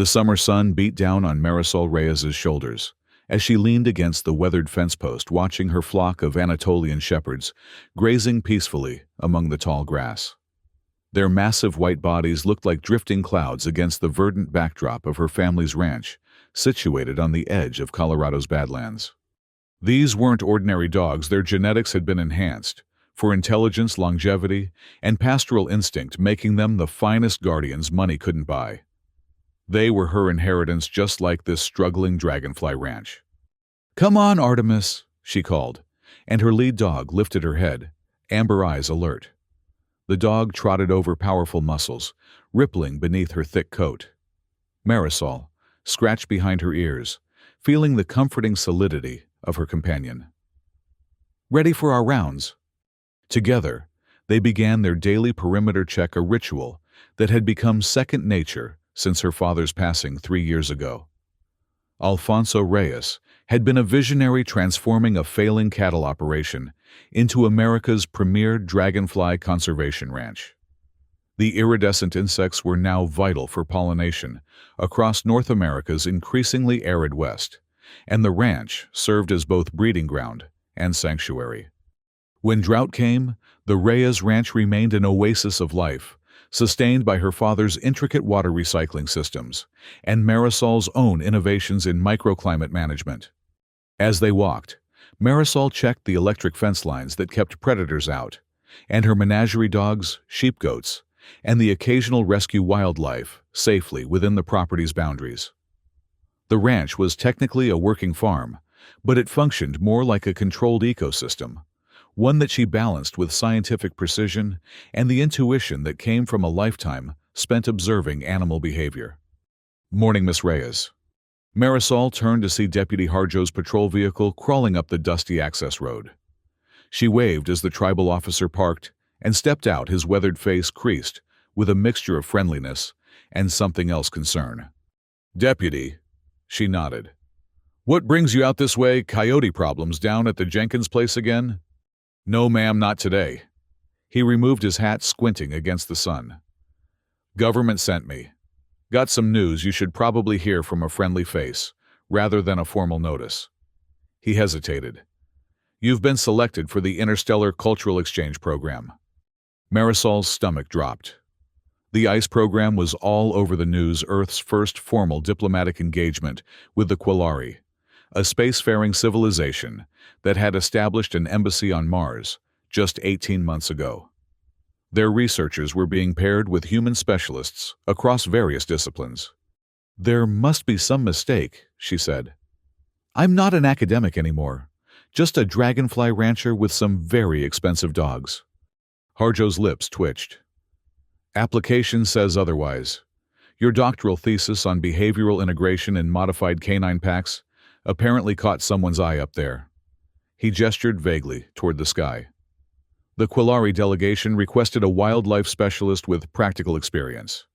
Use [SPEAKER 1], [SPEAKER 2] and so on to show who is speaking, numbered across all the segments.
[SPEAKER 1] The summer sun beat down on Marisol Reyes's shoulders as she leaned against the weathered fence post watching her flock of Anatolian shepherds grazing peacefully among the tall grass. Their massive white bodies looked like drifting clouds against the verdant backdrop of her family's ranch, situated on the edge of Colorado's Badlands. These weren't ordinary dogs, their genetics had been enhanced, for intelligence, longevity, and pastoral instinct, making them the finest guardians money couldn't buy. They were her inheritance, just like this struggling dragonfly ranch. "Come on, Artemis," she called, and her lead dog lifted her head, amber eyes alert. The dog trotted over powerful muscles, rippling beneath her thick coat. Marisol scratched behind her ears, feeling the comforting solidity of her companion. "Ready for our rounds?" Together, they began their daily perimeter check, a ritual that had become second nature since her father's passing 3 years ago. Alfonso Reyes had been a visionary, transforming a failing cattle operation into America's premier dragonfly conservation ranch. The iridescent insects were now vital for pollination across North America's increasingly arid West, and the ranch served as both breeding ground and sanctuary. When drought came, the Reyes Ranch remained an oasis of life, sustained by her father's intricate water recycling systems and Marisol's own innovations in microclimate management. As they walked, Marisol checked the electric fence lines that kept predators out, and her menagerie dogs, sheep-goats, and the occasional rescue wildlife safely within the property's boundaries. The ranch was technically a working farm, but it functioned more like a controlled ecosystem, one that she balanced with scientific precision and the intuition that came from a lifetime spent observing animal behavior. "Morning, Miss Reyes." Marisol turned to see Deputy Harjo's patrol vehicle crawling up the dusty access road. She waved as the tribal officer parked and stepped out, his weathered face creased with a mixture of friendliness and something else, concern. "Deputy," she nodded. "What brings you out this way? Coyote problems down at the Jenkins place again?" "No, ma'am, not today." He removed his hat, squinting against the sun. "Government sent me. Got some news you should probably hear from a friendly face, rather than a formal notice." He hesitated. "You've been selected for the Interstellar Cultural Exchange Program." Marisol's stomach dropped. The ICE program was all over the news, Earth's first formal diplomatic engagement with the Quillari, a spacefaring civilization that had established an embassy on Mars just 18 months ago. Their researchers were being paired with human specialists across various disciplines. "There must be some mistake," she said. "I'm not an academic anymore, just a dragonfly rancher with some very expensive dogs." Harjo's lips twitched. "Application says otherwise. Your doctoral thesis on behavioral integration in modified canine packs apparently caught someone's eye up there." He gestured vaguely toward the sky. "The Quillari delegation requested a wildlife specialist with practical experience.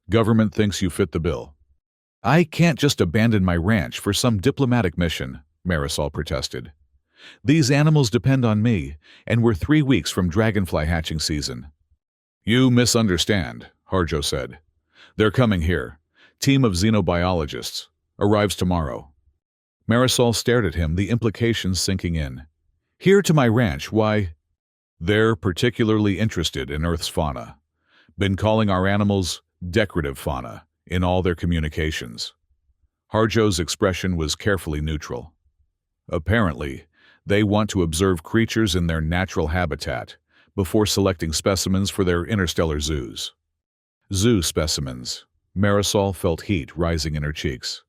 [SPEAKER 1] Government thinks you fit the bill." "I can't just abandon my ranch for some diplomatic mission," Marisol protested. "These animals depend on me, and we're 3 weeks from dragonfly hatching season." "You misunderstand," Harjo said. "They're coming here. Team of xenobiologists. Arrives tomorrow." Marisol stared at him, the implications sinking in. "Here to my ranch, why?" "They're particularly interested in Earth's fauna. Been calling our animals decorative fauna in all their communications." Harjo's expression was carefully neutral. "Apparently, they want to observe creatures in their natural habitat before selecting specimens for their interstellar zoos." Zoo specimens. Marisol felt heat rising in her cheeks.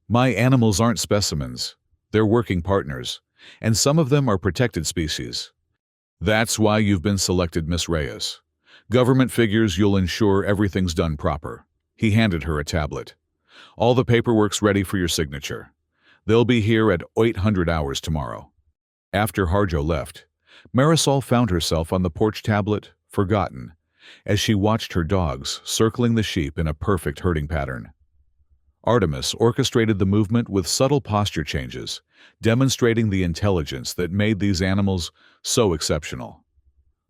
[SPEAKER 1] "My animals aren't specimens. They're working partners, and some of them are protected species." "That's why you've been selected, Miss Reyes. Government figures you'll ensure everything's done proper." He handed her a tablet. "All the paperwork's ready for your signature. They'll be here at 800 hours tomorrow." After Harjo left, Marisol found herself on the porch, tablet forgotten, as she watched her dogs circling the sheep in a perfect herding pattern. Artemis orchestrated the movement with subtle posture changes, demonstrating the intelligence that made these animals so exceptional.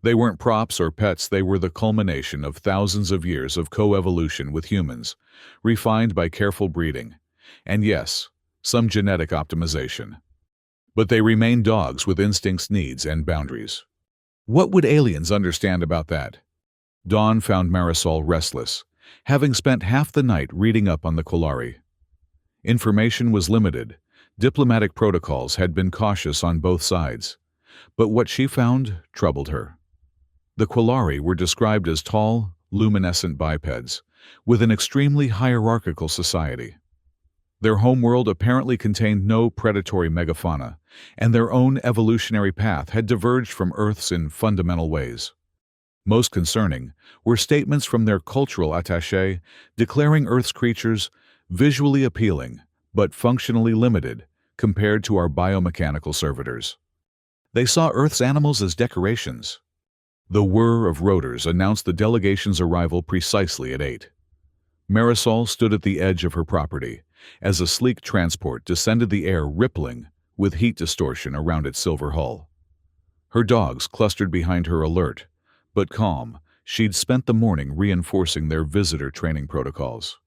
[SPEAKER 1] They weren't props or pets, they were the culmination of thousands of years of coevolution with humans, refined by careful breeding, and yes, some genetic optimization. But they remain dogs with instincts, needs, and boundaries. What would aliens understand about that? Dawn found Marisol restless, having spent half the night reading up on the Quillari. Information was limited. Diplomatic protocols had been cautious on both sides. But what she found troubled her. The Quillari were described as tall, luminescent bipeds, with an extremely hierarchical society. Their homeworld apparently contained no predatory megafauna, and their own evolutionary path had diverged from Earth's in fundamental ways. Most concerning were statements from their cultural attaché declaring Earth's creatures visually appealing but functionally limited compared to our biomechanical servitors. They saw Earth's animals as decorations. The whir of rotors announced the delegation's arrival precisely at 8. Marisol stood at the edge of her property as a sleek transport descended the air, rippling with heat distortion around its silver hull. Her dogs clustered behind her, alert but calm. She'd spent the morning reinforcing their visitor training protocols.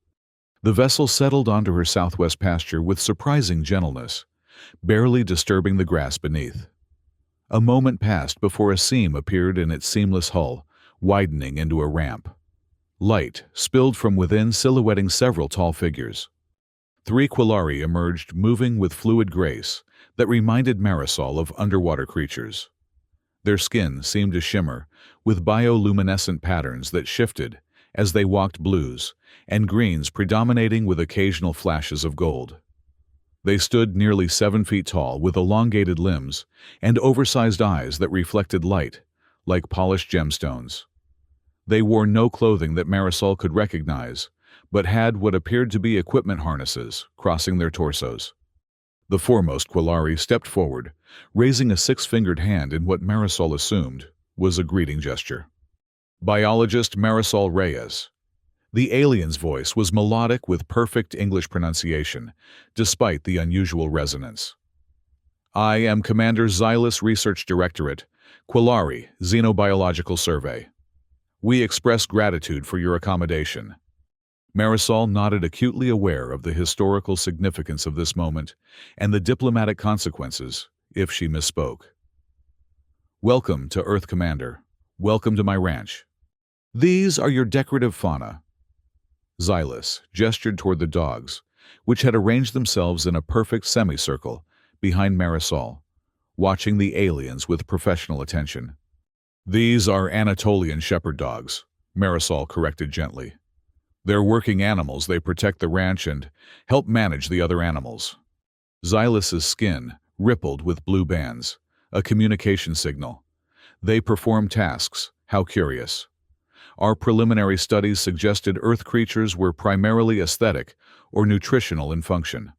[SPEAKER 1] The vessel settled onto her southwest pasture with surprising gentleness, barely disturbing the grass beneath. A moment passed before a seam appeared in its seamless hull, widening into a ramp. Light spilled from within, silhouetting several tall figures. 3 Quillari emerged, moving with fluid grace that reminded Marisol of underwater creatures. Their skin seemed to shimmer, with bioluminescent patterns that shifted as they walked, blues and greens predominating with occasional flashes of gold. They stood nearly 7 feet tall, with elongated limbs and oversized eyes that reflected light like polished gemstones. They wore no clothing that Marisol could recognize, but had what appeared to be equipment harnesses crossing their torsos. The foremost Quillari stepped forward, raising a 6-fingered hand in what Marisol assumed was a greeting gesture. Biologist Marisol Reyes. The alien's voice was melodic with perfect English pronunciation, despite the unusual resonance. I am Commander Xylus Research Directorate, Quillari, Xenobiological Survey. We express gratitude for your accommodation. Marisol nodded, acutely aware of the historical significance of this moment and the diplomatic consequences if she misspoke. Welcome to Earth, Commander. Welcome to my ranch. These are your decorative fauna. Xylus gestured toward the dogs, which had arranged themselves in a perfect semicircle behind Marisol, watching the aliens with professional attention. These are Anatolian shepherd dogs, Marisol corrected gently. They're working animals. They protect the ranch and help manage the other animals. Xylus's skin rippled with blue bands, a communication signal. They perform tasks. How curious. Our preliminary studies suggested Earth creatures were primarily aesthetic or nutritional in function.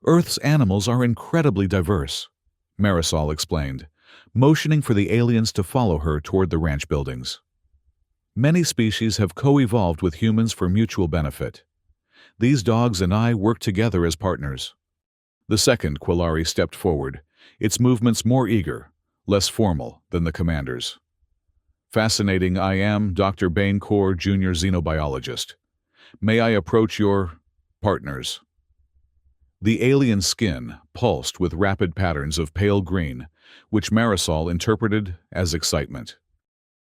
[SPEAKER 1] Earth's animals are incredibly diverse, Marisol explained, motioning for the aliens to follow her toward the ranch buildings. Many species have co-evolved with humans for mutual benefit. These dogs and I work together as partners. The second Quillari stepped forward, its movements more eager, less formal than the commander's. Fascinating. I am Dr. Bain Core, Junior Xenobiologist. May I approach your partners? The alien skin pulsed with rapid patterns of pale green, which Marisol interpreted as excitement.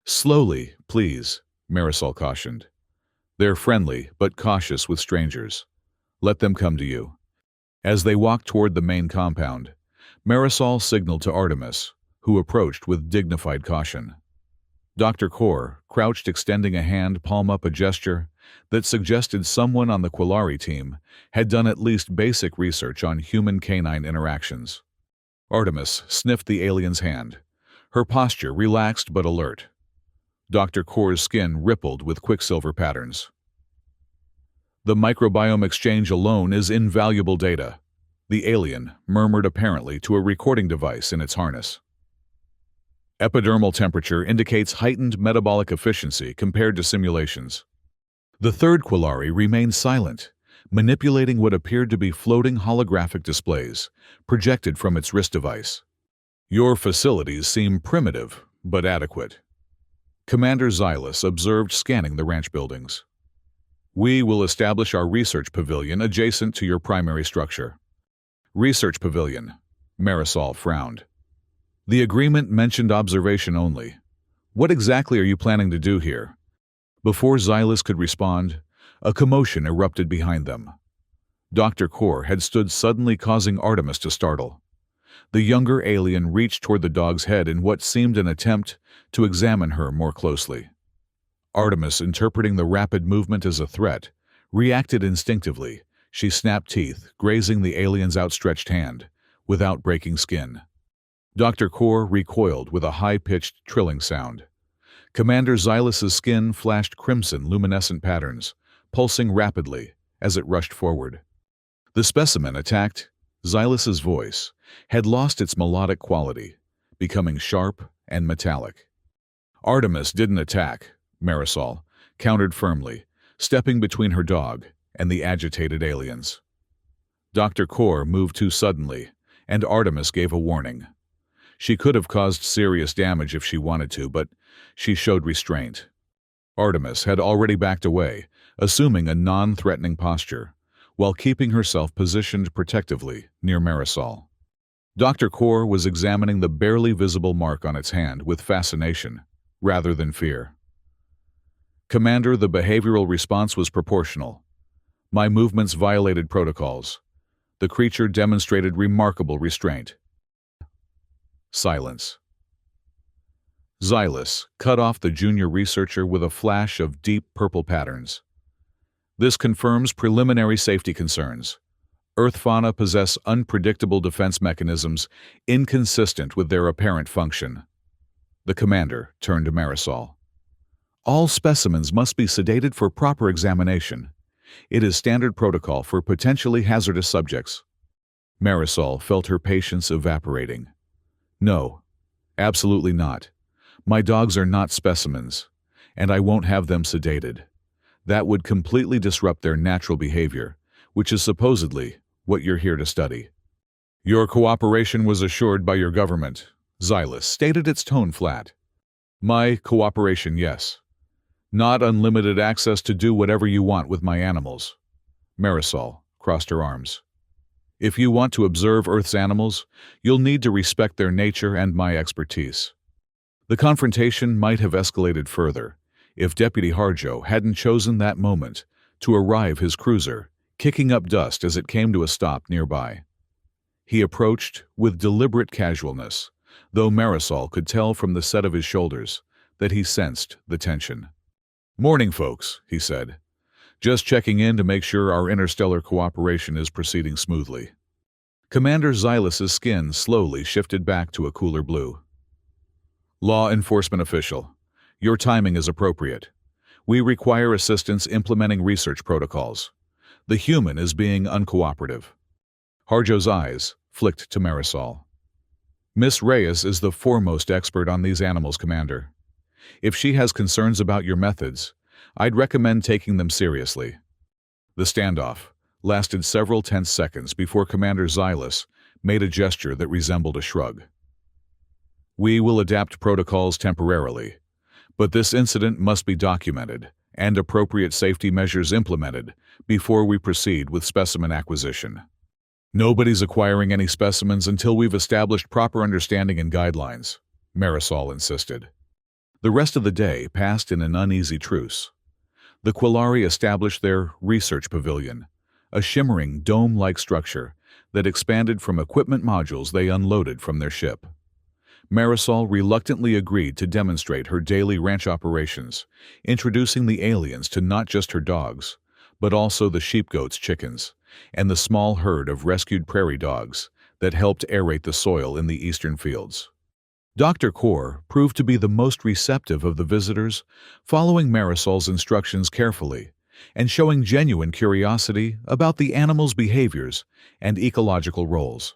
[SPEAKER 1] Slowly, please, Marisol cautioned. They're friendly but cautious with strangers. Let them come to you. As they walked toward the main compound, Marisol signaled to Artemis, who approached with dignified caution. Dr. Core crouched, extending a hand, palm up, a gesture that suggested someone on the Quillari team had done at least basic research on human-canine interactions. Artemis sniffed the alien's hand, her posture relaxed but alert. Dr. Core's skin rippled with quicksilver patterns. The microbiome exchange alone is invaluable data, the alien murmured, apparently to a recording device in its harness. Epidermal temperature indicates heightened metabolic efficiency compared to simulations. The third Quillari remained silent, manipulating what appeared to be floating holographic displays projected from its wrist device. Your facilities seem primitive, but adequate. Commander Xylus observed, scanning the ranch buildings. We will establish our research pavilion adjacent to your primary structure. Research pavilion. Marisol frowned. The agreement mentioned observation only. What exactly are you planning to do here? Before Xylus could respond, a commotion erupted behind them. Dr. Kor had stood suddenly, causing Artemis to startle. The younger alien reached toward the dog's head in what seemed an attempt to examine her more closely. Artemis, interpreting the rapid movement as a threat, reacted instinctively. She snapped teeth, grazing the alien's outstretched hand, without breaking skin. Dr. Kor recoiled with a high-pitched, trilling sound. Commander Xylus's skin flashed crimson, luminescent patterns, pulsing rapidly as it rushed forward. The specimen attacked. Xylus's voice had lost its melodic quality, becoming sharp and metallic. Artemis didn't attack, Marisol countered firmly, stepping between her dog and the agitated aliens. Dr. Kor moved too suddenly, and Artemis gave a warning. She could have caused serious damage if she wanted to, but she showed restraint. Artemis had already backed away, assuming a non-threatening posture, while keeping herself positioned protectively near Marisol. Dr. Kor was examining the barely visible mark on its hand with fascination, rather than fear. Commander, the behavioral response was proportional. My movements violated protocols. The creature demonstrated remarkable restraint. Silence. Xylus cut off the junior researcher with a flash of deep purple patterns. This confirms preliminary safety concerns. Earth fauna possess unpredictable defense mechanisms inconsistent with their apparent function. The commander turned to Marisol. All specimens must be sedated for proper examination. It is standard protocol for potentially hazardous subjects. Marisol felt her patience evaporating. No, absolutely not. My dogs are not specimens, and I won't have them sedated. That would completely disrupt their natural behavior, which is supposedly what you're here to study. Your cooperation was assured by your government, Xylus stated, its tone flat. My cooperation, yes. Not unlimited access to do whatever you want with my animals. Marisol crossed her arms. If you want to observe Earth's animals, you'll need to respect their nature and my expertise. The confrontation might have escalated further if Deputy Harjo hadn't chosen that moment to arrive his cruiser, kicking up dust as it came to a stop nearby. He approached with deliberate casualness, though Marisol could tell from the set of his shoulders that he sensed the tension. "Morning, folks," he said. "Just checking in to make sure our interstellar cooperation is proceeding smoothly." Commander Xylus's skin slowly shifted back to a cooler blue. "Law enforcement official, your timing is appropriate. We require assistance implementing research protocols. The human is being uncooperative." Harjo's eyes flicked to Marisol. "Miss Reyes is the foremost expert on these animals, Commander. If she has concerns about your methods, I'd recommend taking them seriously." The standoff lasted several tense seconds before Commander Xylus made a gesture that resembled a shrug. "We will adapt protocols temporarily, but this incident must be documented and appropriate safety measures implemented before we proceed with specimen acquisition. Nobody's acquiring any specimens until we've established proper understanding and guidelines," Marisol insisted. The rest of the day passed in an uneasy truce. The Quillari established their research pavilion, a shimmering dome-like structure that expanded from equipment modules they unloaded from their ship. Marisol reluctantly agreed to demonstrate her daily ranch operations, introducing the aliens to not just her dogs, but also the sheep-goats, chickens, and the small herd of rescued prairie dogs that helped aerate the soil in the eastern fields. Dr. Kor proved to be the most receptive of the visitors, following Marisol's instructions carefully and showing genuine curiosity about the animals' behaviors and ecological roles.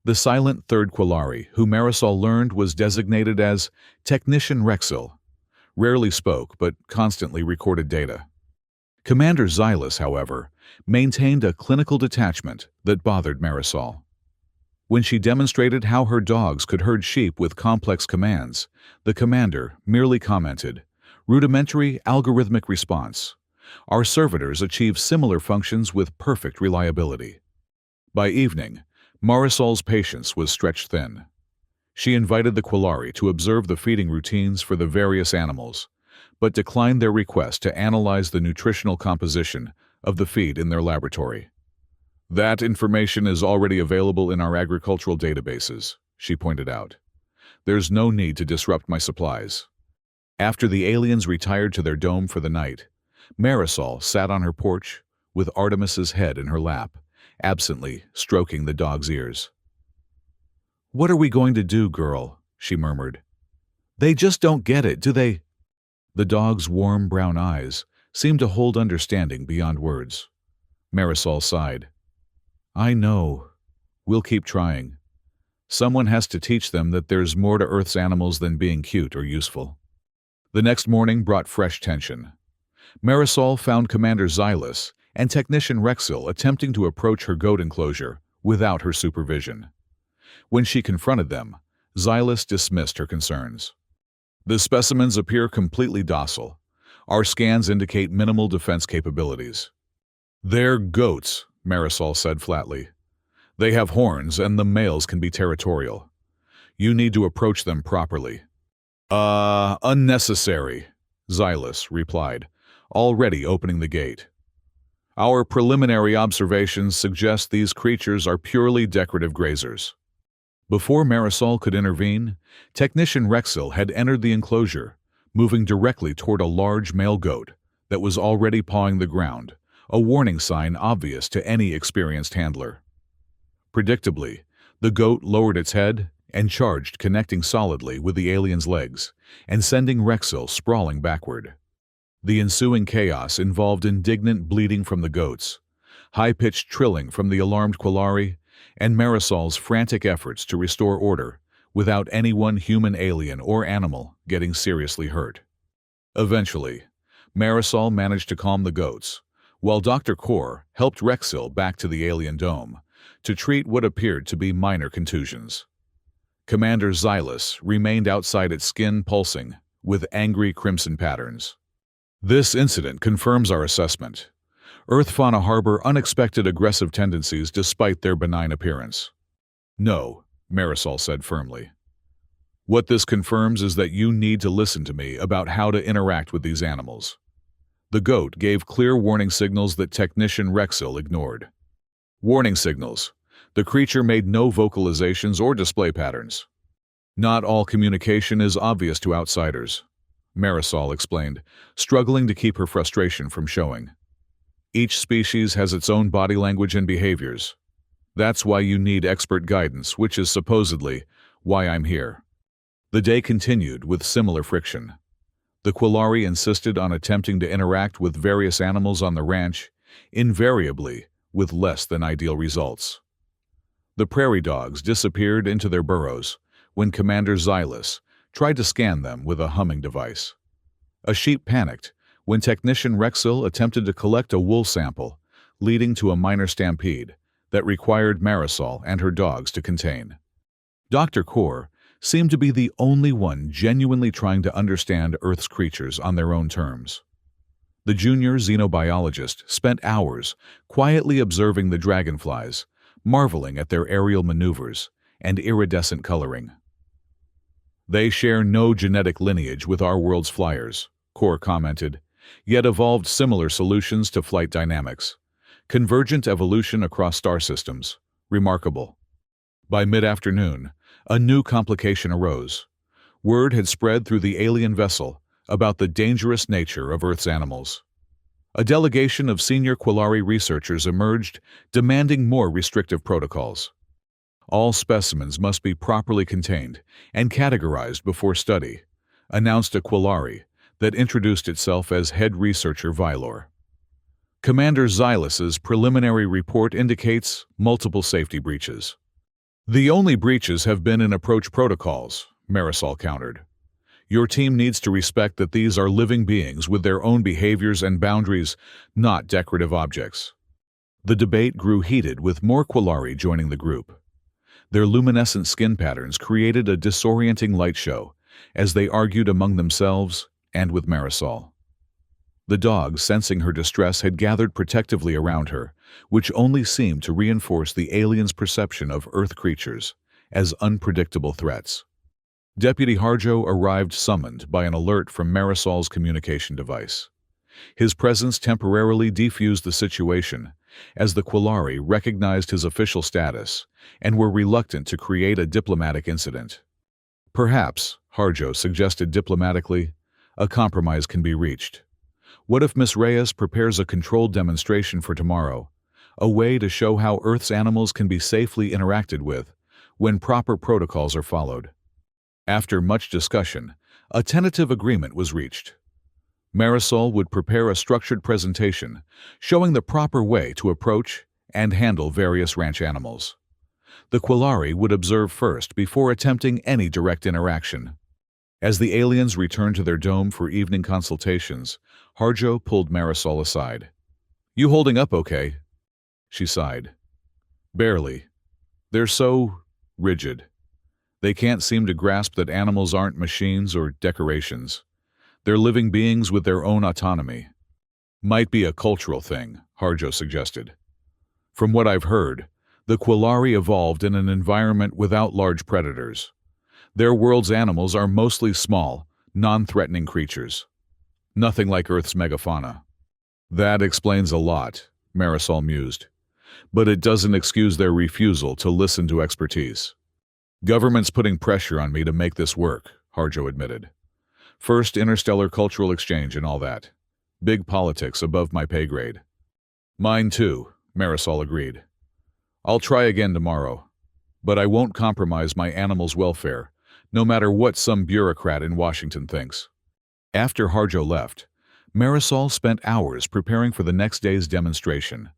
[SPEAKER 1] The silent third Quillari, who Marisol learned was designated as Technician Rexil, rarely spoke but constantly recorded data. Commander Xylus, however, maintained a clinical detachment that bothered Marisol. When she demonstrated how her dogs could herd sheep with complex commands, the commander merely commented, "Rudimentary algorithmic response. Our servitors achieve similar functions with perfect reliability." By evening, Marisol's patience was stretched thin. She invited the Quillari to observe the feeding routines for the various animals, but declined their request to analyze the nutritional composition of the feed in their laboratory. "That information is already available in our agricultural databases," she pointed out. "There's no need to disrupt my supplies." After the aliens retired to their dome for the night, Marisol sat on her porch with Artemis's head in her lap, absently stroking the dog's ears. "What are we going to do, girl?" she murmured. "They just don't get it, do they?" The dog's warm brown eyes seemed to hold understanding beyond words. Marisol sighed. "I know. We'll keep trying. Someone has to teach them that there's more to Earth's animals than being cute or useful." The next morning brought fresh tension. Marisol found Commander Xylus and Technician Rexil attempting to approach her goat enclosure without her supervision. When she confronted them, Xylus dismissed her concerns. "The specimens appear completely docile. Our scans indicate minimal defense capabilities." "They're goats," Marisol said flatly. "They have horns and the males can be territorial. You need to approach them properly." Unnecessary," Xylus replied, already opening the gate. "Our preliminary observations suggest these creatures are purely decorative grazers." Before Marisol could intervene, Technician Rexil had entered the enclosure, moving directly toward a large male goat that was already pawing the ground, a warning sign obvious to any experienced handler. Predictably, the goat lowered its head and charged, connecting solidly with the alien's legs and sending Rexil sprawling backward. The ensuing chaos involved indignant bleating from the goats, high-pitched trilling from the alarmed Quillari, and Marisol's frantic efforts to restore order without any one human alien or animal getting seriously hurt. Eventually, Marisol managed to calm the goats, while Dr. Kor helped Rexil back to the alien dome to treat what appeared to be minor contusions. Commander Xylus remained outside, its skin pulsing with angry crimson patterns. "This incident confirms our assessment. Earth fauna harbor unexpected aggressive tendencies despite their benign appearance." "No," Marisol said firmly. "What this confirms is that you need to listen to me about how to interact with these animals." The goat gave clear warning signals that Technician Rexil ignored. Warning signals. The creature made no vocalizations or display patterns. "Not all communication is obvious to outsiders," Marisol explained, struggling to keep her frustration from showing. "Each species has its own body language and behaviors. That's why you need expert guidance, which is supposedly why I'm here." The day continued with similar friction. The Quillari insisted on attempting to interact with various animals on the ranch, invariably with less than ideal results. The prairie dogs disappeared into their burrows when Commander Xylus tried to scan them with a humming device. A sheep panicked when Technician Rexil attempted to collect a wool sample, leading to a minor stampede that required Marisol and her dogs to contain. Dr. Kor seemed to be the only one genuinely trying to understand Earth's creatures on their own terms. The junior xenobiologist spent hours quietly observing the dragonflies, marveling at their aerial maneuvers and iridescent coloring. "They share no genetic lineage with our world's flyers," Kor commented, "yet evolved similar solutions to flight dynamics. Convergent evolution across star systems. Remarkable." By mid-afternoon, a new complication arose. Word had spread through the alien vessel about the dangerous nature of Earth's animals. A delegation of senior Quillari researchers emerged, demanding more restrictive protocols. "All specimens must be properly contained and categorized before study," announced a Quillari that introduced itself as head researcher Vylor. Commander Xylus's preliminary report indicates multiple safety breaches. "The only breaches have been in approach protocols," Marisol countered. "Your team needs to respect that these are living beings with their own behaviors and boundaries, not decorative objects." The debate grew heated with more Quillari joining the group. Their luminescent skin patterns created a disorienting light show as they argued among themselves and with Marisol. The dogs, sensing her distress, had gathered protectively around her, which only seemed to reinforce the aliens' perception of Earth creatures as unpredictable threats. Deputy Harjo arrived summoned by an alert from Marisol's communication device. His presence temporarily defused the situation, as the Quillari recognized his official status and were reluctant to create a diplomatic incident. Perhaps, Harjo suggested diplomatically, a compromise can be reached. What if Miss Reyes prepares a controlled demonstration for tomorrow, a way to show how Earth's animals can be safely interacted with when proper protocols are followed? After much discussion, a tentative agreement was reached. Marisol would prepare a structured presentation showing the proper way to approach and handle various ranch animals. The Quillari would observe first before attempting any direct interaction. As the aliens returned to their dome for evening consultations, Harjo pulled Marisol aside. "You holding up okay?" She sighed. "Barely. They're so rigid. They can't seem to grasp that animals aren't machines or decorations. They're living beings with their own autonomy." "Might be a cultural thing," Harjo suggested. "From what I've heard, the Quillari evolved in an environment without large predators. Their world's animals are mostly small, non-threatening creatures. Nothing like Earth's megafauna." "That explains a lot," Marisol mused. "But it doesn't excuse their refusal to listen to expertise." "Government's putting pressure on me to make this work," Harjo admitted. "First interstellar cultural exchange and all that. Big politics above my pay grade." "Mine too," Marisol agreed. "I'll try again tomorrow. But I won't compromise my animals' welfare, no matter what some bureaucrat in Washington thinks." After Harjo left, Marisol spent hours preparing for the next day's demonstration,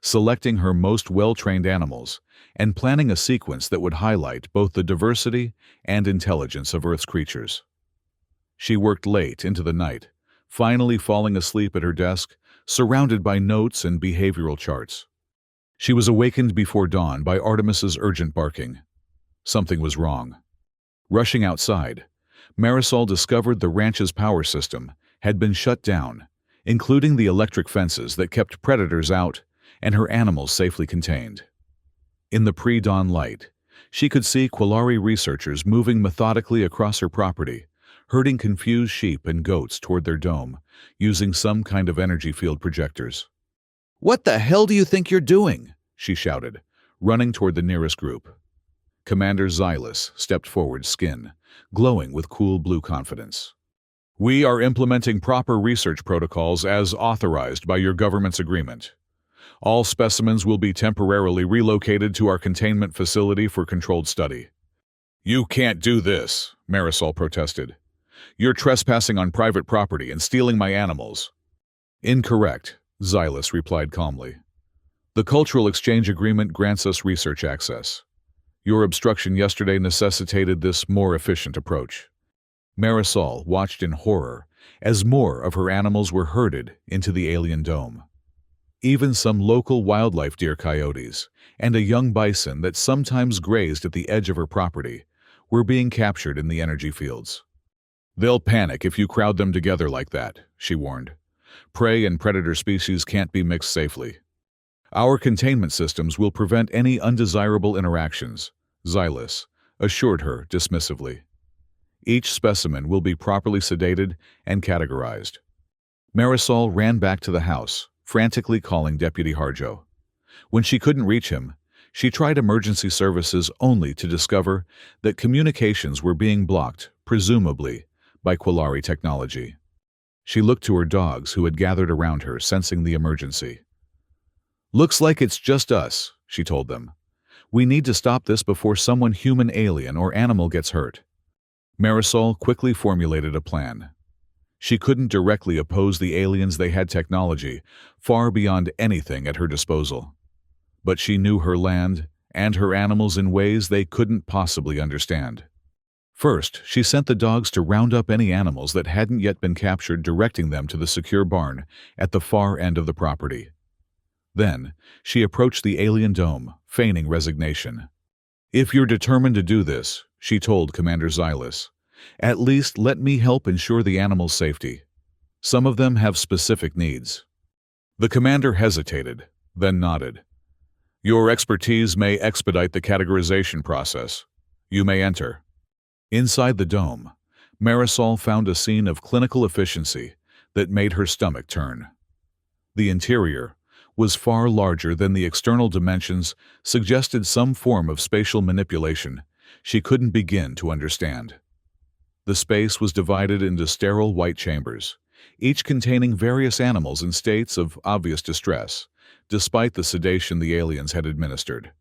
[SPEAKER 1] selecting her most well-trained animals and planning a sequence that would highlight both the diversity and intelligence of Earth's creatures. She worked late into the night, finally falling asleep at her desk, surrounded by notes and behavioral charts. She was awakened before dawn by Artemis's urgent barking. Something was wrong. Rushing outside, Marisol discovered the ranch's power system had been shut down, including the electric fences that kept predators out and her animals safely contained. In the pre-dawn light, she could see Quillari researchers moving methodically across her property, herding confused sheep and goats toward their dome, using some kind of energy field projectors. "What the hell do you think you're doing?" she shouted, running toward the nearest group. Commander Xylus stepped forward, skin glowing with cool blue confidence. "We are implementing proper research protocols as authorized by your government's agreement. All specimens will be temporarily relocated to our containment facility for controlled study." "You can't do this," Marisol protested. "You're trespassing on private property and stealing my animals." "Incorrect," Xylus replied calmly. "The cultural exchange agreement grants us research access. Your obstruction yesterday necessitated this more efficient approach." Marisol watched in horror as more of her animals were herded into the alien dome. Even some local wildlife, deer coyotes, and a young bison that sometimes grazed at the edge of her property, were being captured in the energy fields. "They'll panic if you crowd them together like that," she warned. "Prey and predator species can't be mixed safely." "Our containment systems will prevent any undesirable interactions," Xylus assured her dismissively. "Each specimen will be properly sedated and categorized." Marisol ran back to the house, frantically calling Deputy Harjo. When she couldn't reach him, she tried emergency services only to discover that communications were being blocked, presumably, by Quillari technology. She looked to her dogs who had gathered around her, sensing the emergency. "Looks like it's just us," she told them. "We need to stop this before someone human, alien, or animal gets hurt." Marisol quickly formulated a plan. She couldn't directly oppose the aliens. They had technology far beyond anything at her disposal. But she knew her land and her animals in ways they couldn't possibly understand. First, she sent the dogs to round up any animals that hadn't yet been captured, directing them to the secure barn at the far end of the property. Then, she approached the alien dome, feigning resignation. If you're determined to do this, she told Commander Xylus, at least let me help ensure the animals' safety. Some of them have specific needs. The commander hesitated, then nodded. Your expertise may expedite the categorization process. You may enter. Inside the dome, Marisol found a scene of clinical efficiency that made her stomach turn. The interior was far larger than the external dimensions suggested some form of spatial manipulation she couldn't begin to understand. The space was divided into sterile white chambers, each containing various animals in states of obvious distress, despite the sedation the aliens had administered.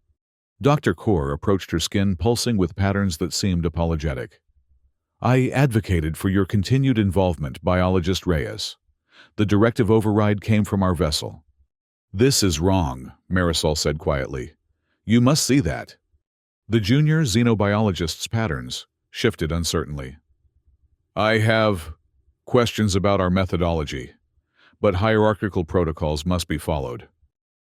[SPEAKER 1] Dr. Kaur approached her, skin pulsing with patterns that seemed apologetic. I advocated for your continued involvement, Biologist Reyes. The directive override came from our vessel. This is wrong, Marisol said quietly. You must see that. The junior xenobiologist's patterns shifted uncertainly. I have questions about our methodology, but hierarchical protocols must be followed.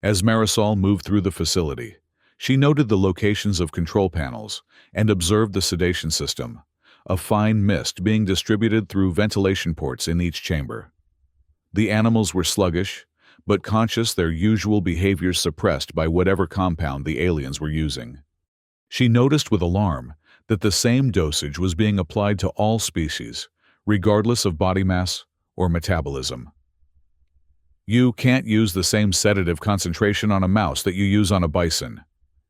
[SPEAKER 1] As Marisol moved through the facility, she noted the locations of control panels and observed the sedation system, a fine mist being distributed through ventilation ports in each chamber. The animals were sluggish, but conscious, their usual behaviors suppressed by whatever compound the aliens were using. She noticed with alarm that the same dosage was being applied to all species, regardless of body mass or metabolism. You can't use the same sedative concentration on a mouse that you use on a bison,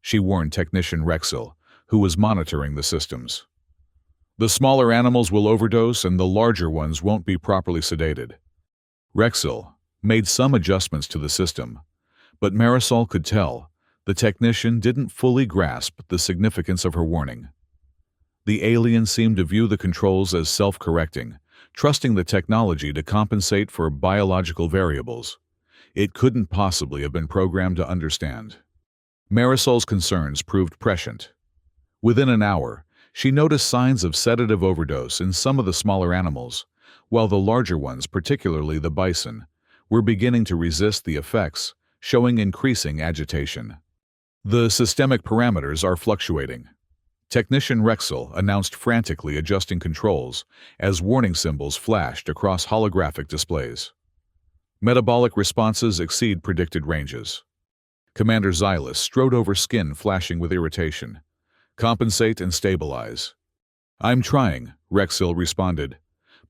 [SPEAKER 1] she warned Technician Rexel, who was monitoring the systems. The smaller animals will overdose and the larger ones won't be properly sedated. Rexel made some adjustments to the system, but Marisol could tell the technician didn't fully grasp the significance of her warning. The alien seemed to view the controls as self-correcting, trusting the technology to compensate for biological variables it couldn't possibly have been programmed to understand. Marisol's concerns proved prescient. Within an hour, she noticed signs of sedative overdose in some of the smaller animals, while the larger ones, particularly the bison, were beginning to resist the effects, showing increasing agitation. The systemic parameters are fluctuating. Technician Rexel announced, frantically adjusting controls as warning symbols flashed across holographic displays. Metabolic responses exceed predicted ranges. Commander Xylus strode over, skin flashing with irritation. Compensate and stabilize. I'm trying, Rexel responded,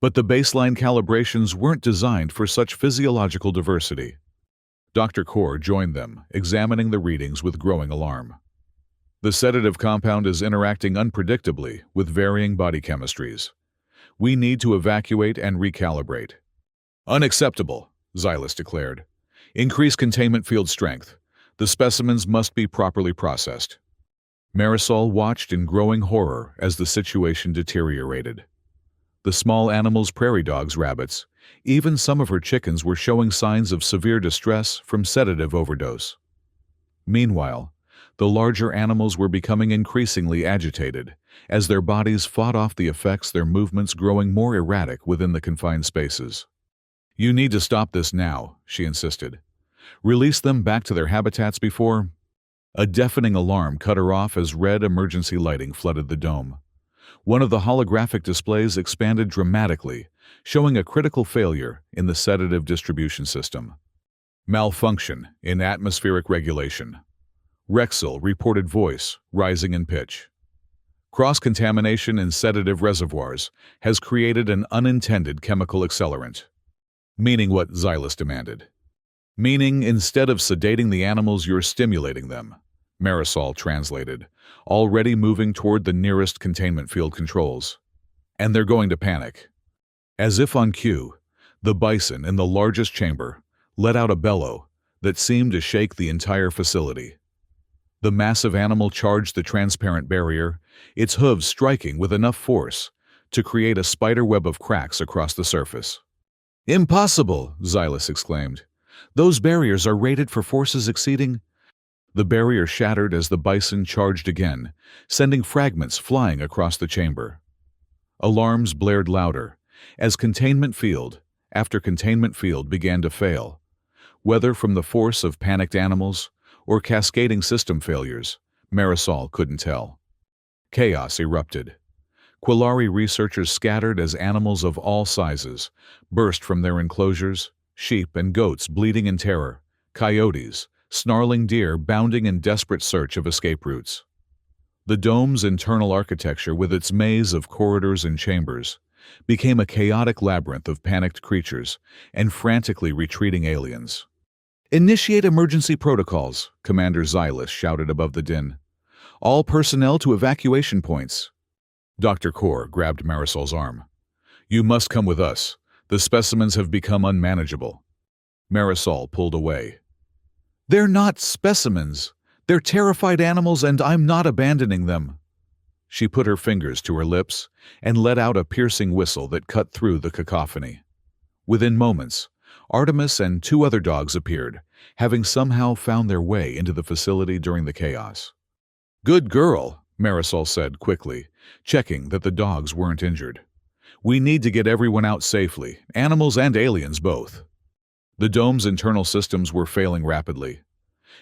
[SPEAKER 1] but the baseline calibrations weren't designed for such physiological diversity. Dr. Kaur joined them, examining the readings with growing alarm. The sedative compound is interacting unpredictably with varying body chemistries. We need to evacuate and recalibrate. Unacceptable, Xylus declared. Increase containment field strength. The specimens must be properly processed. Marisol watched in growing horror as the situation deteriorated. The small animals, prairie dogs, rabbits, even some of her chickens were showing signs of severe distress from sedative overdose. Meanwhile, the larger animals were becoming increasingly agitated as their bodies fought off the effects, their movements growing more erratic within the confined spaces. You need to stop this now, she insisted. Release them back to their habitats before... A deafening alarm cut her off as red emergency lighting flooded the dome. One of the holographic displays expanded dramatically, showing a critical failure in the sedative distribution system. Malfunction in atmospheric regulation. Rexel reported, voice rising in pitch. Cross-contamination in sedative reservoirs has created an unintended chemical accelerant. Meaning what? Xylus demanded. Meaning instead of sedating the animals, you're stimulating them, Marisol translated, already moving toward the nearest containment field controls. And they're going to panic. As if on cue, the bison in the largest chamber let out a bellow that seemed to shake the entire facility. The massive animal charged the transparent barrier, its hooves striking with enough force to create a spiderweb of cracks across the surface. Impossible, Xylus exclaimed. Those barriers are rated for forces exceeding... The barrier shattered as the bison charged again, sending fragments flying across the chamber. Alarms blared louder as containment field after containment field began to fail. Whether from the force of panicked animals or cascading system failures, Marisol couldn't tell. Chaos erupted. Quillari researchers scattered as animals of all sizes burst from their enclosures, sheep and goats bleating in terror, coyotes, snarling deer bounding in desperate search of escape routes. The dome's internal architecture, with its maze of corridors and chambers, became a chaotic labyrinth of panicked creatures and frantically retreating aliens. "Initiate emergency protocols," Commander Xylus shouted above the din. "All personnel to evacuation points." Dr. Kaur grabbed Marisol's arm. "You must come with us. The specimens have become unmanageable." Marisol pulled away. "They're not specimens. They're terrified animals, and I'm not abandoning them." She put her fingers to her lips and let out a piercing whistle that cut through the cacophony. Within moments, Artemis and 2 other dogs appeared, having somehow found their way into the facility during the chaos. "Good girl," Marisol said quickly, checking that the dogs weren't injured. "We need to get everyone out safely, animals and aliens both." The dome's internal systems were failing rapidly.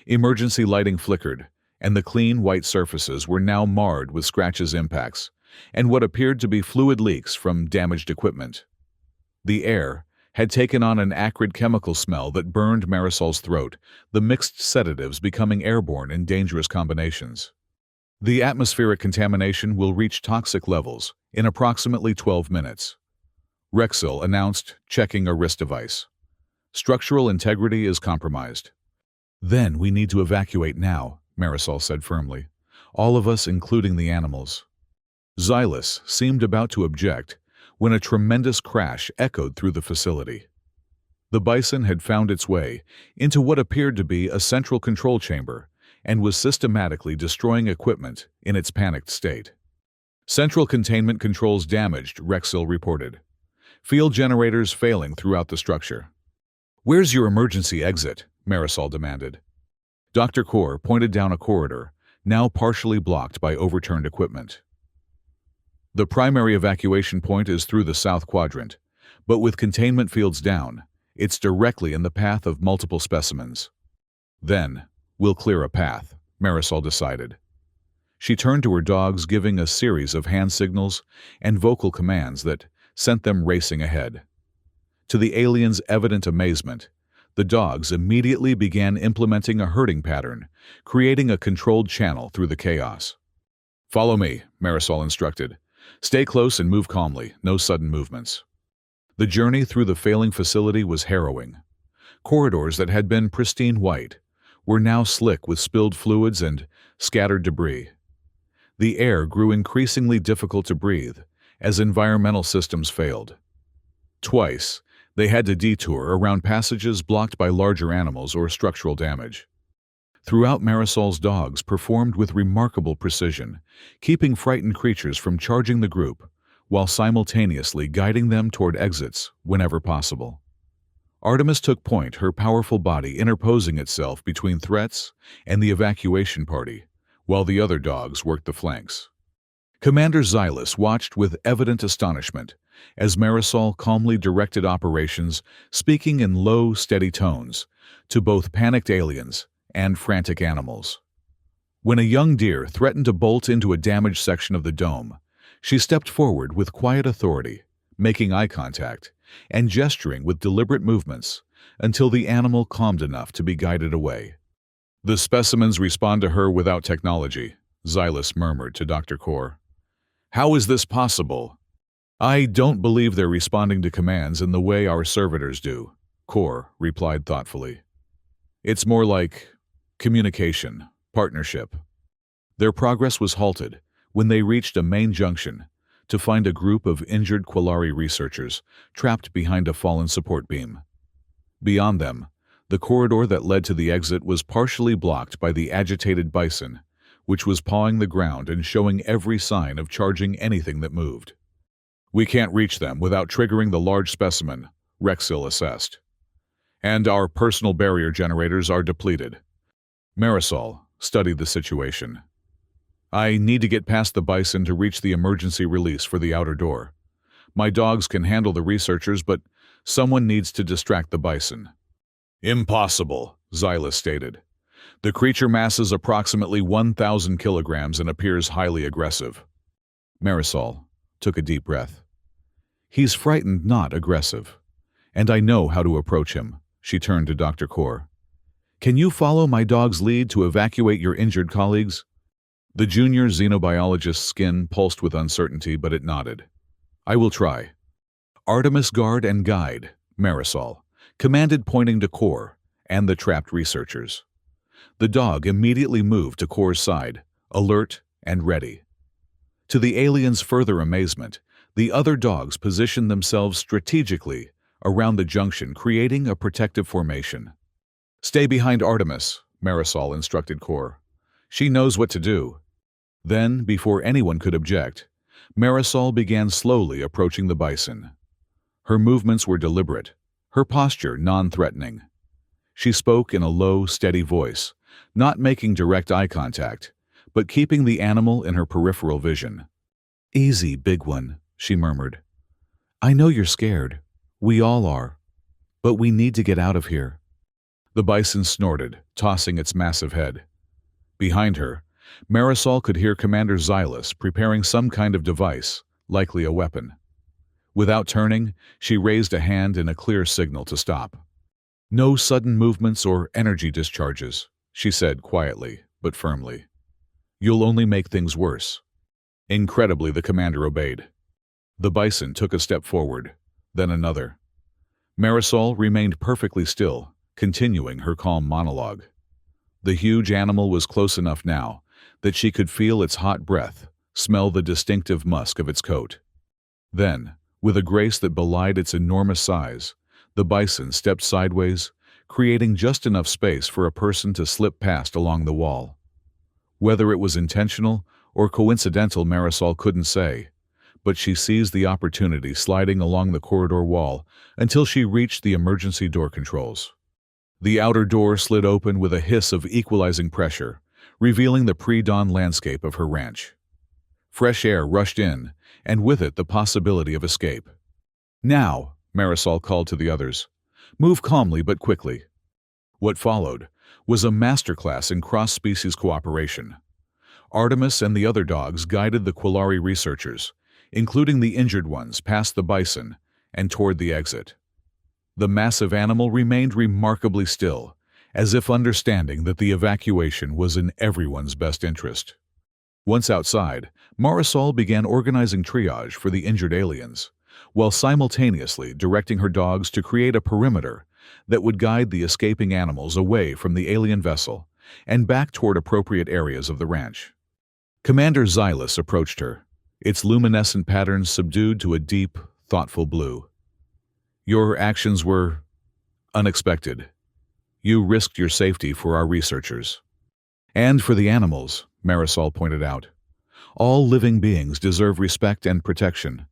[SPEAKER 1] Emergency lighting flickered, and the clean white surfaces were now marred with scratches, impacts, and what appeared to be fluid leaks from damaged equipment. The air had taken on an acrid chemical smell that burned Marisol's throat, the mixed sedatives becoming airborne in dangerous combinations. "The atmospheric contamination will reach toxic levels in approximately 12 minutes. Rexil announced, checking a wrist device. "Structural integrity is compromised." "Then we need to evacuate now," Marisol said firmly. "All of us, including the animals." Xylus seemed about to object when a tremendous crash echoed through the facility. The bison had found its way into what appeared to be a central control chamber and was systematically destroying equipment in its panicked state. "Central containment controls damaged," Rexil reported. "Field generators failing throughout the structure." "Where's your emergency exit?" Marisol demanded. Dr. Kaur pointed down a corridor, now partially blocked by overturned equipment. "The primary evacuation point is through the south quadrant, but with containment fields down, it's directly in the path of multiple specimens." "Then, we'll clear a path," Marisol decided. She turned to her dogs, giving a series of hand signals and vocal commands that sent them racing ahead. To the aliens' evident amazement, the dogs immediately began implementing a herding pattern, creating a controlled channel through the chaos. "Follow me," Marisol instructed. "Stay close and move calmly, no sudden movements." The journey through the failing facility was harrowing. Corridors that had been pristine white were now slick with spilled fluids and scattered debris. The air grew increasingly difficult to breathe as environmental systems failed. Twice, they had to detour around passages blocked by larger animals or structural damage. Throughout, Marisol's dogs performed with remarkable precision, keeping frightened creatures from charging the group, while simultaneously guiding them toward exits whenever possible. Artemis took point, her powerful body interposing itself between threats and the evacuation party, while the other dogs worked the flanks. Commander Xylus watched with evident astonishment as Marisol calmly directed operations, speaking in low, steady tones to both panicked aliens and frantic animals. When a young deer threatened to bolt into a damaged section of the dome, she stepped forward with quiet authority, making eye contact and gesturing with deliberate movements until the animal calmed enough to be guided away. "The specimens respond to her without technology," Xylus murmured to Dr. Kaur. "How is this possible?" "I don't believe they're responding to commands in the way our servitors do," Kaur replied thoughtfully. "It's more like communication, partnership." Their progress was halted when they reached a main junction to find a group of injured Quillari researchers trapped behind a fallen support beam. Beyond them, the corridor that led to the exit was partially blocked by the agitated bison, which was pawing the ground and showing every sign of charging anything that moved. "We can't reach them without triggering the large specimen," Rexil assessed. "And our personal barrier generators are depleted." Marisol studied the situation. "I need to get past the bison to reach the emergency release for the outer door. My dogs can handle the researchers, but someone needs to distract the bison." "Impossible," Xylus stated. The creature masses approximately 1,000 kilograms and appears highly aggressive. Marisol took a deep breath. He's frightened, not aggressive. And I know how to approach him. She turned to Dr. Kaur. Can you follow my dog's lead to evacuate your injured colleagues? The junior xenobiologist's skin pulsed with uncertainty, but it nodded. I will try. Artemis, guard and guide, Marisol commanded, pointing to Kaur and the trapped researchers. The dog immediately moved to Kaur's side, alert and ready. To the aliens' further amazement, the other dogs positioned themselves strategically around the junction, creating a protective formation. Stay behind Artemis, Marisol instructed Kaur. She knows what to do. Then, before anyone could object, Marisol began slowly approaching the bison. Her movements were deliberate, her posture non-threatening. She spoke in a low, steady voice, not making direct eye contact, but keeping the animal in her peripheral vision. Easy, big one, she murmured. I know you're scared. We all are. But we need to get out of here. The bison snorted, tossing its massive head. Behind her, Marisol could hear Commander Xylus preparing some kind of device, likely a weapon. Without turning, she raised a hand in a clear signal to stop. No sudden movements or energy discharges, she said quietly, but firmly. You'll only make things worse. Incredibly, the commander obeyed. The bison took a step forward, then another. Marisol remained perfectly still, continuing her calm monologue. The huge animal was close enough now that she could feel its hot breath, smell the distinctive musk of its coat. Then, with a grace that belied its enormous size, the bison stepped sideways, creating just enough space for a person to slip past along the wall. Whether it was intentional or coincidental, Marisol couldn't say, but she seized the opportunity, sliding along the corridor wall until she reached the emergency door controls. The outer door slid open with a hiss of equalizing pressure, revealing the pre-dawn landscape of her ranch. Fresh air rushed in, and with it the possibility of escape. Now, Marisol called to the others. Move calmly but quickly. What followed was a masterclass in cross-species cooperation. Artemis and the other dogs guided the Quillari researchers, including the injured ones, past the bison and toward the exit. The massive animal remained remarkably still, as if understanding that the evacuation was in everyone's best interest. Once outside, Marisol began organizing triage for the injured aliens, while simultaneously directing her dogs to create a perimeter that would guide the escaping animals away from the alien vessel and back toward appropriate areas of the ranch. Commander Xylus approached her, its luminescent patterns subdued to a deep, thoughtful blue. Your actions were unexpected. You risked your safety for our researchers. And for the animals, Marisol pointed out. All living beings deserve respect and protection.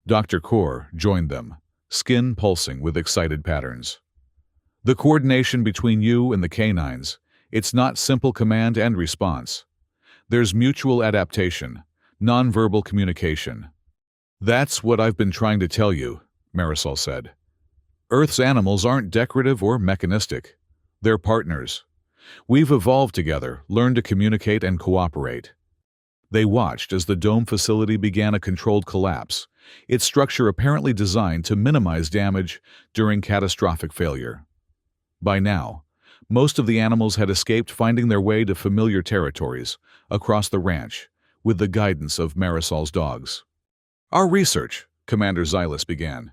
[SPEAKER 1] Dr. Kaur joined them, skin pulsing with excited patterns. The coordination between you and the canines, it's not simple command and response. There's mutual adaptation, nonverbal communication. That's what I've been trying to tell you, Marisol said. Earth's animals aren't decorative or mechanistic. They're partners. We've evolved together, learned to communicate and cooperate. They watched as the dome facility began a controlled collapse, its structure apparently designed to minimize damage during catastrophic failure. By now, most of the animals had escaped, finding their way to familiar territories across the ranch with the guidance of Marisol's dogs. Our research, Commander Xylus began,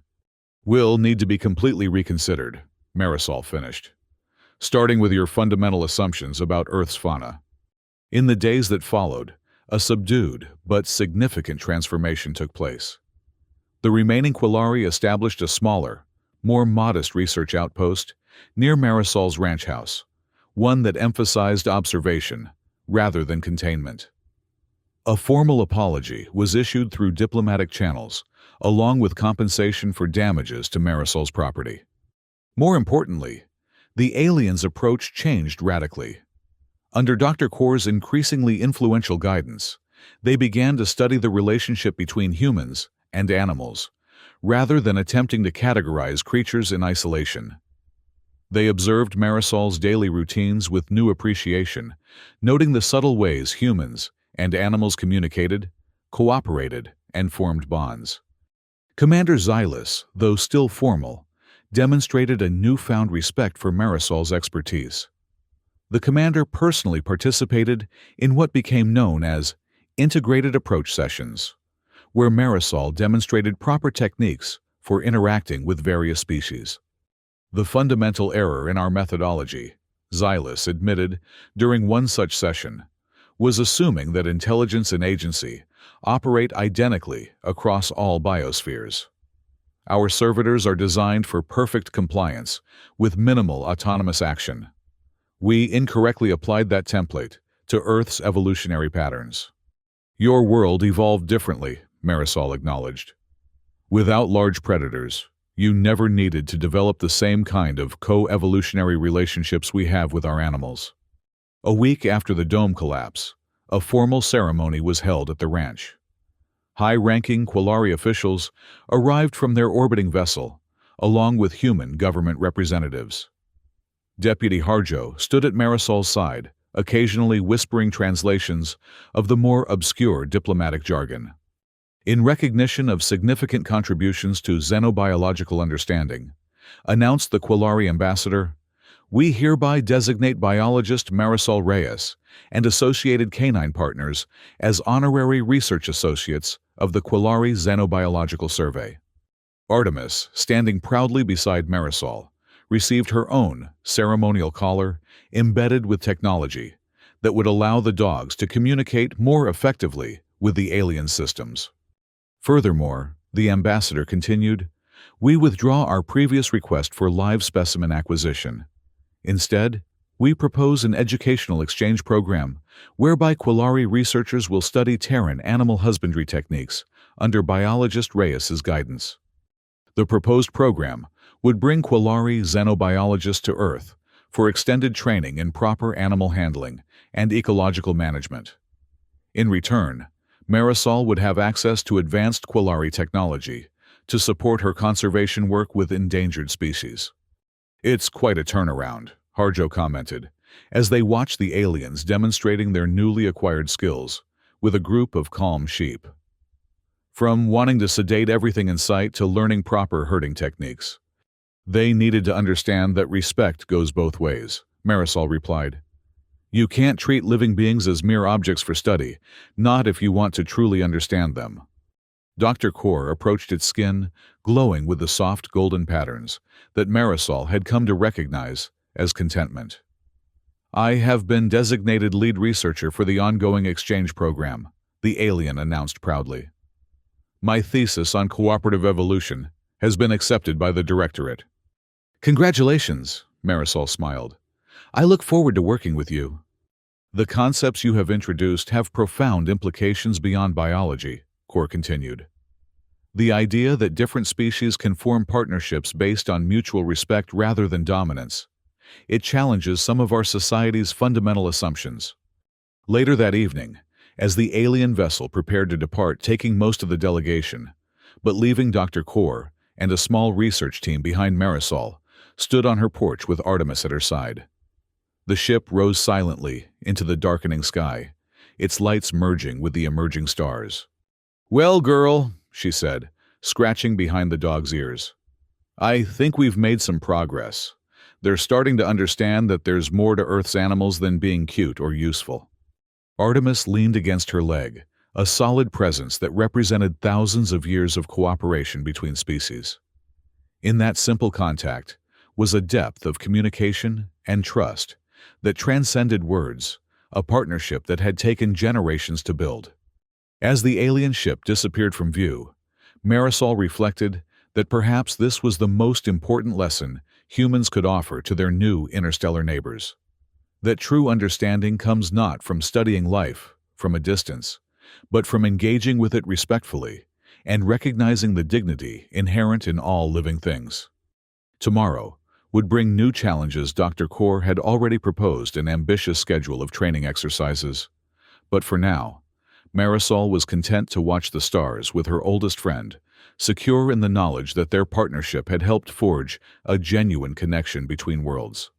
[SPEAKER 1] will need to be completely reconsidered, Marisol finished, starting with your fundamental assumptions about Earth's fauna. In the days that followed, a subdued but significant transformation took place. The remaining Quillari established a smaller, more modest research outpost near Marisol's ranch house, one that emphasized observation rather than containment. A formal apology was issued through diplomatic channels, along with compensation for damages to Marisol's property. More importantly, the aliens' approach changed radically. Under Dr. Kaur's increasingly influential guidance, they began to study the relationship between humans and animals, rather than attempting to categorize creatures in isolation. They observed Marisol's daily routines with new appreciation, noting the subtle ways humans and animals communicated, cooperated, and formed bonds. Commander Xylus, though still formal, demonstrated a newfound respect for Marisol's expertise. The commander personally participated in what became known as integrated approach sessions, where Marisol demonstrated proper techniques for interacting with various species. The fundamental error in our methodology, Xylus admitted during one such session, was assuming that intelligence and agency operate identically across all biospheres. Our servitors are designed for perfect compliance with minimal autonomous action. We incorrectly applied that template to Earth's evolutionary patterns. Your world evolved differently, Marisol acknowledged. Without large predators, you never needed to develop the same kind of co-evolutionary relationships we have with our animals. A week after the dome collapse, a formal ceremony was held at the ranch. High-ranking Quillari officials arrived from their orbiting vessel, along with human government representatives. Deputy Harjo stood at Marisol's side, occasionally whispering translations of the more obscure diplomatic jargon. In recognition of significant contributions to xenobiological understanding, announced the Quillari ambassador, we hereby designate biologist Marisol Reyes and associated canine partners as honorary research associates of the Quillari Xenobiological Survey. Artemis, standing proudly beside Marisol, received her own ceremonial collar embedded with technology that would allow the dogs to communicate more effectively with the alien systems. Furthermore, the ambassador continued, we withdraw our previous request for live specimen acquisition. Instead, we propose an educational exchange program whereby Quillari researchers will study Terran animal husbandry techniques under biologist Reyes's guidance. The proposed program would bring Quillari xenobiologists to Earth for extended training in proper animal handling and ecological management. In return, Marisol would have access to advanced Quillari technology to support her conservation work with endangered species. It's quite a turnaround, Harjo commented, as they watched the aliens demonstrating their newly acquired skills with a group of calm sheep. From wanting to sedate everything in sight to learning proper herding techniques. They needed to understand that respect goes both ways, Marisol replied. You can't treat living beings as mere objects for study, not if you want to truly understand them. Dr. Core approached its skin, glowing with the soft golden patterns that Marisol had come to recognize as contentment. I have been designated lead researcher for the ongoing exchange program, the alien announced proudly. My thesis on cooperative evolution has been accepted by the directorate. Congratulations, Marisol smiled. I look forward to working with you. The concepts you have introduced have profound implications beyond biology, Core continued. The idea that different species can form partnerships based on mutual respect rather than dominance. It challenges some of our society's fundamental assumptions. Later that evening, as the alien vessel prepared to depart, taking most of the delegation, but leaving Dr. Core and a small research team behind, Marisol stood on her porch with Artemis at her side. The ship rose silently into the darkening sky, its lights merging with the emerging stars. Well, girl, she said, scratching behind the dog's ears. I think we've made some progress. They're starting to understand that there's more to Earth's animals than being cute or useful. Artemis leaned against her leg, a solid presence that represented thousands of years of cooperation between species. In that simple contact was a depth of communication and trust that transcended words, a partnership that had taken generations to build. As the alien ship disappeared from view, Marisol reflected that perhaps this was the most important lesson humans could offer to their new interstellar neighbors. That true understanding comes not from studying life from a distance, but from engaging with it respectfully and recognizing the dignity inherent in all living things. Tomorrow would bring new challenges. Dr. Core had already proposed an ambitious schedule of training exercises, but for now, Marisol was content to watch the stars with her oldest friend secure in the knowledge that their partnership had helped forge a genuine connection between worlds.